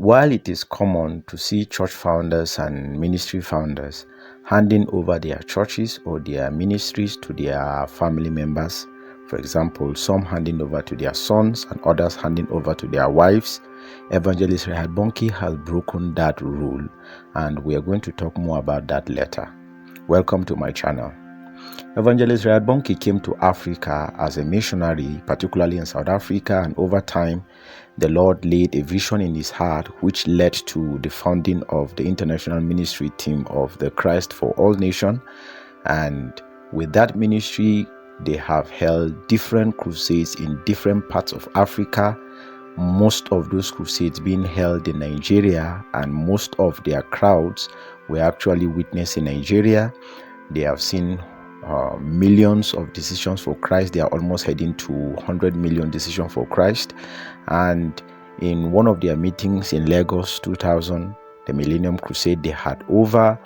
While it is common to see church founders and ministry founders handing over their churches or their ministries to their family members, for example, some handing over to their sons and others handing over to their wives, Evangelist Reinhard Bonnie has broken that rule, and we are going to talk more about that later. Welcome to my channel. Evangelist Reinhard Bonnie came to Africa as a missionary, particularly in South Africa, and over time, the Lord laid a vision in his heart which led to the founding of the international ministry team of the Christ for All Nations. And with that ministry, they have held different crusades in different parts of Africa, most of those crusades being held in Nigeria, and most of their crowds were actually witnessed in Nigeria. They have seen millions of decisions for Christ. They are almost heading to 100 million decisions for Christ. And in one of their meetings in Lagos 2000, the Millennium Crusade, they had over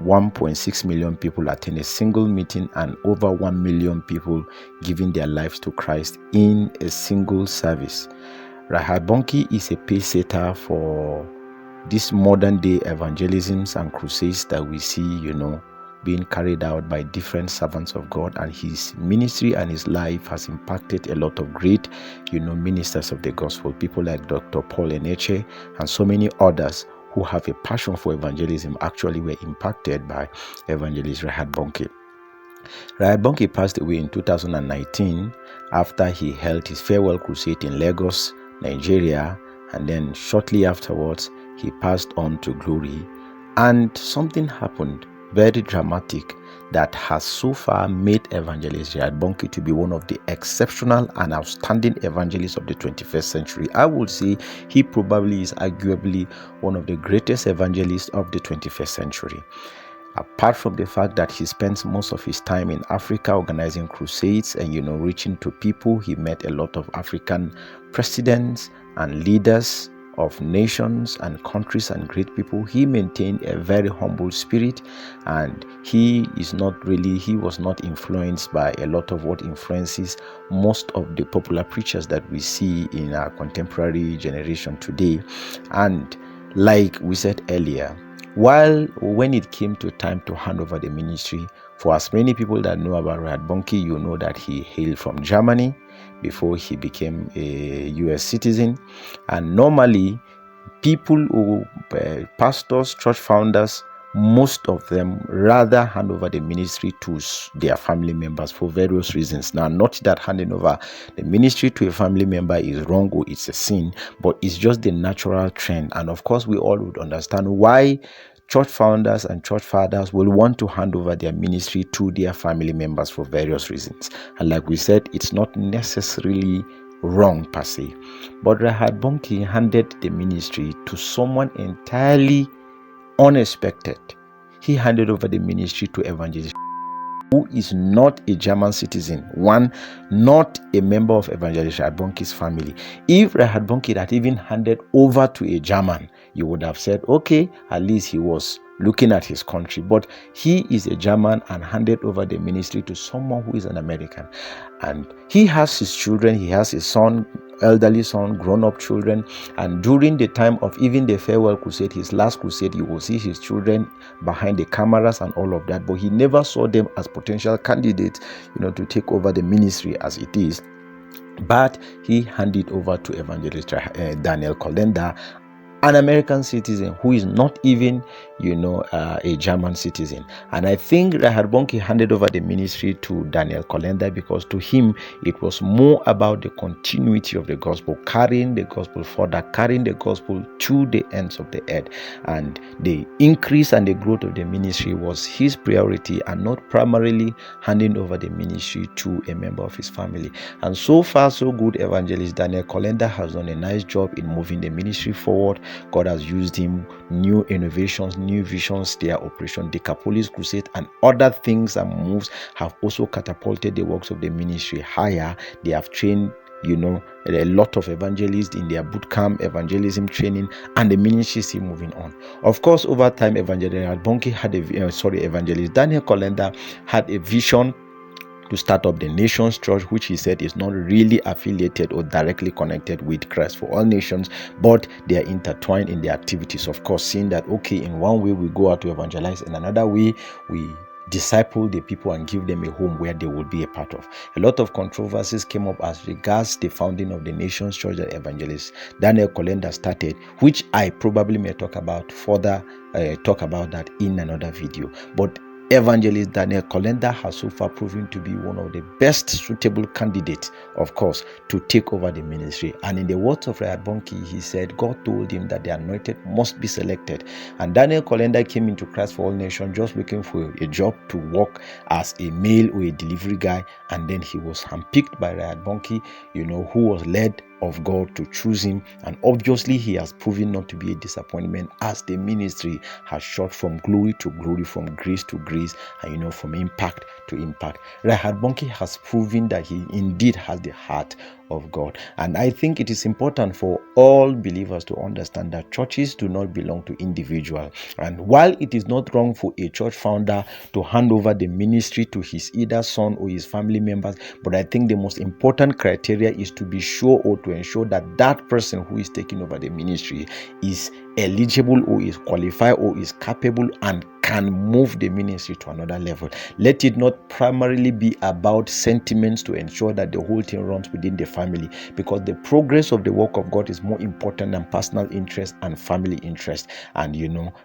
1.6 million people attend a single meeting and over 1 million people giving their lives to Christ in a single service. Reinhard Bonnie is a pace setter for these modern day evangelisms and crusades that we see, being carried out by different servants of God, and his ministry and his life has impacted a lot of great, ministers of the gospel, people like Dr. Paul Eneche and so many others who have a passion for evangelism actually were impacted by Evangelist Reinhard Bonnie. Reinhard Bonnie passed away in 2019 after he held his farewell crusade in Lagos, Nigeria, and then shortly afterwards he passed on to glory. And something happened very dramatic that has so far made Evangelist Reinhard Bonnie to be one of the exceptional and outstanding evangelists of the 21st century. I would say he probably is arguably one of the greatest evangelists of the 21st century. Apart from the fact that he spends most of his time in Africa organizing crusades and reaching to people, he met a lot of African presidents and leaders of nations and countries and great people. He maintained a very humble spirit, and he was not influenced by a lot of what influences most of the popular preachers that we see in our contemporary generation today. And like we said earlier, when it came to time to hand over the ministry, for as many people that know about Reinhard Bonnie, you know that he hailed from Germany before he became a US citizen. And normally, pastors, church founders, most of them rather hand over the ministry to their family members for various reasons. Now, not that handing over the ministry to a family member is wrong or it's a sin, but it's just the natural trend. And of course, we all would understand why church founders and church fathers will want to hand over their ministry to their family members for various reasons. And like we said, it's not necessarily wrong per se. But Reinhard Bonnie handed the ministry to someone entirely unexpected. He handed over the ministry to Evangelist, who is not a German citizen, not a member of Evangelist Reinhard Bonnie's family. If Reinhard Bonnie had even handed over to a German, you would have said, okay, at least he was looking at his country. But he is a German and handed over the ministry to someone who is an American. And he has his children, he has his son, elderly son, grown-up children. And during the time of even the farewell crusade, his last crusade, you will see his children behind the cameras and all of that. But he never saw them as potential candidates, to take over the ministry as it is. But he handed over to Evangelist Daniel Kolenda, an American citizen who is not even, a German citizen. And I think Reinhard Bonnie handed over the ministry to Daniel Kolenda because to him, it was more about the continuity of the gospel, carrying the gospel further, carrying the gospel to the ends of the earth. And the increase and the growth of the ministry was his priority, and not primarily handing over the ministry to a member of his family. And so far, so good. Evangelist Daniel Kolenda has done a nice job in moving the ministry forward. God has used him, new innovations, new visions, their Operation Decapolis Crusade and other things and moves have also catapulted the works of the ministry higher. They have trained, a lot of evangelists in their bootcamp evangelism training, and the ministry is still moving on. Of course, over time, Evangelist Daniel Kolenda had a vision to start up the Nations Church, which he said is not really affiliated or directly connected with Christ for All Nations, but they are intertwined in their activities. Of course, seeing that, okay, in one way we go out to evangelize, in another way we disciple the people and give them a home where they will be a part of. A lot of controversies came up as regards the founding of the Nations Church that Evangelist Daniel Kolenda started, which I probably may talk about that in another video. But Evangelist Daniel Kolenda has so far proven to be one of the best suitable candidates, of course, to take over the ministry. And in the words of Reinhard Bonnie, he said God told him that the anointed must be selected. And Daniel Kolenda came into Christ for All Nations just looking for a job to work as a mail or a delivery guy, and then he was handpicked by Reinhard Bonnie, who was led of God to choose him, and obviously he has proven not to be a disappointment, as the ministry has shot from glory to glory, from grace to grace, and from impact to impact. Reinhard Bonnie has proven that he indeed has the heart of God. And I think it is important for all believers to understand that churches do not belong to individuals. And while it is not wrong for a church founder to hand over the ministry to his either son or his family members, but I think the most important criteria is to be sure or to ensure that that person who is taking over the ministry is eligible or is qualified or is capable and can move the ministry to another level. Let it not primarily be about sentiments to ensure that the whole thing runs within the family, because the progress of the work of God is more important than personal interest and family interest. And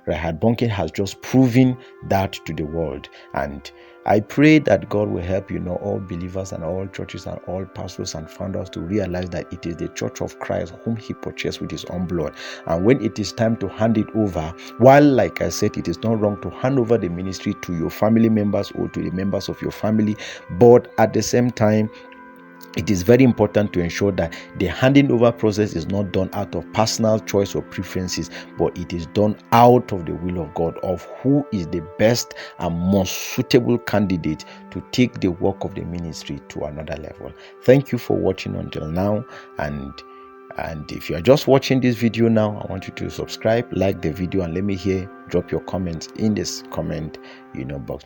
Reinhard Bonnie has just proven that to the world. And I pray that God will help all believers and all churches and all pastors and founders to realize that it is the church of Christ whom he purchased with his own blood. And when it is time to hand it over, while like I said, it is not wrong to hand over the ministry to your family members or to the members of your family, but at the same time, it is very important to ensure that the handing over process is not done out of personal choice or preferences, but it is done out of the will of God, of who is the best and most suitable candidate to take the work of the ministry to another level. Thank you for watching until now. And if you are just watching this video now, I want you to subscribe, like the video, and let me hear, drop your comments in this comment box.